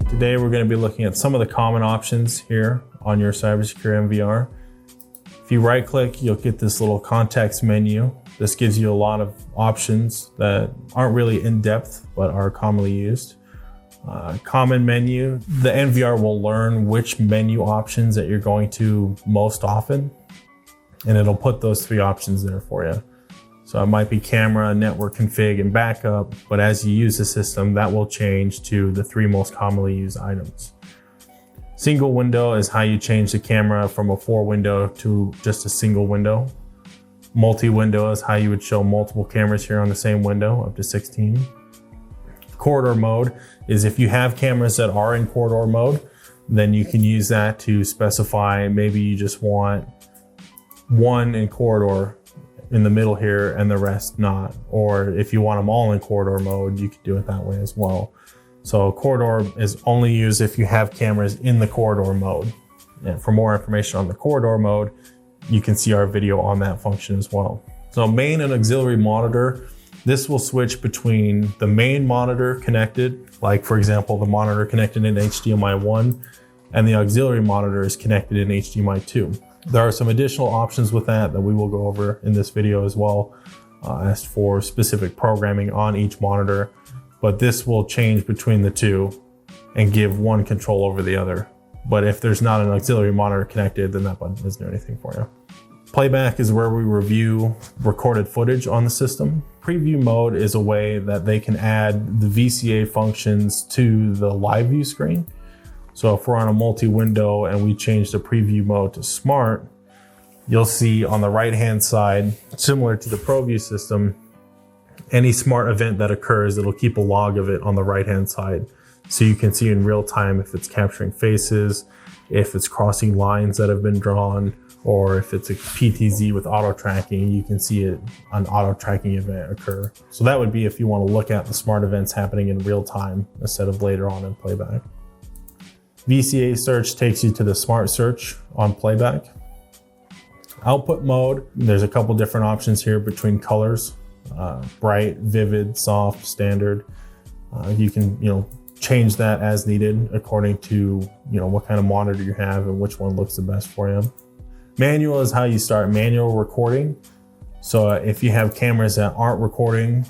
Today we're going to be looking at some of the common options here on your Cyber Secure NVR. If you right click, you'll get this little context menu. This gives you a lot of options that aren't really in depth, but are commonly used. Common menu, the NVR will learn which menu options that you're going to most often, and it'll put those 3 options there for you. So it might be camera, network config, and backup, but as you use the system, that will change to the 3 most commonly used items. Single window is how you change the camera from a 4 window to just a single window. Multi-window is how you would show multiple cameras here on the same window, up to 16. Corridor mode is if you have cameras that are in corridor mode, then you can use that to specify maybe you just want one in corridor in the middle here and the rest not. Or if you want them all in corridor mode, you could do it that way as well. So corridor is only used if you have cameras in the corridor mode. And for more information on the corridor mode, you can see our video on that function as well. So main and auxiliary monitor, this will switch between the main monitor connected, like for example, the monitor connected in HDMI 1, and the auxiliary monitor is connected in HDMI 2. There are some additional options with that we will go over in this video as well, as for specific programming on each monitor, but this will change between the 2 and give one control over the other. But if there's not an auxiliary monitor connected, then that button doesn't do anything for you. Playback is where we review recorded footage on the system. Preview mode is a way that they can add the VCA functions to the live view screen. So if we're on a multi-window and we change the preview mode to smart, you'll see on the right-hand side, similar to the ProView system, any smart event that occurs, it'll keep a log of it on the right-hand side. So you can see in real time if it's capturing faces, if it's crossing lines that have been drawn, or if it's a PTZ with auto tracking, you can see an auto tracking event occur. So that would be if you want to look at the smart events happening in real time instead of later on in playback. VCA search takes you to the smart search on playback. Output mode, there's a couple different options here between colors, bright, vivid, soft, standard. You can, change that as needed according to, what kind of monitor you have and which one looks the best for you. Manual is how you start manual recording. So if you have cameras that aren't recording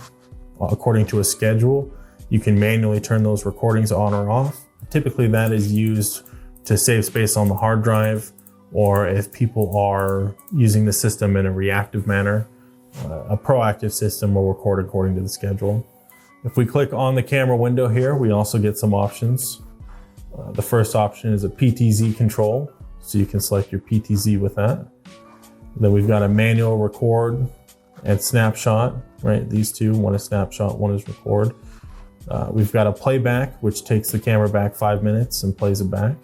according to a schedule, you can manually turn those recordings on or off. Typically that is used to save space on the hard drive, or if people are using the system in a reactive manner. A proactive system will record according to the schedule. If we click on the camera window here, we also get some options. The first option is a PTZ control. So you can select your PTZ with that. Then we've got a manual record and snapshot, right? These two, one is snapshot, one is record. We've got a playback, which takes the camera back 5 minutes and plays it back.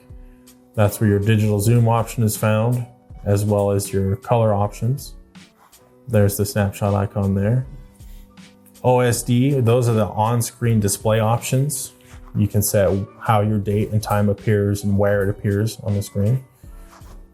That's where your digital zoom option is found, as well as your color options. There's the snapshot icon there. OSD, those are the on-screen display options. You can set how your date and time appears and where it appears on the screen.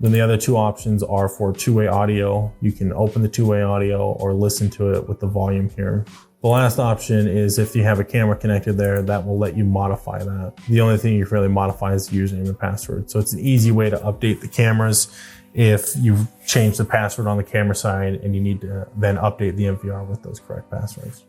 Then the other 2 options are for two-way audio. You can open the two-way audio or listen to it with the volume here. The last option is if you have a camera connected there, that will let you modify that. The only thing you can really modify is the username and password. So it's an easy way to update the cameras if you've changed the password on the camera side and you need to then update the NVR with those correct passwords.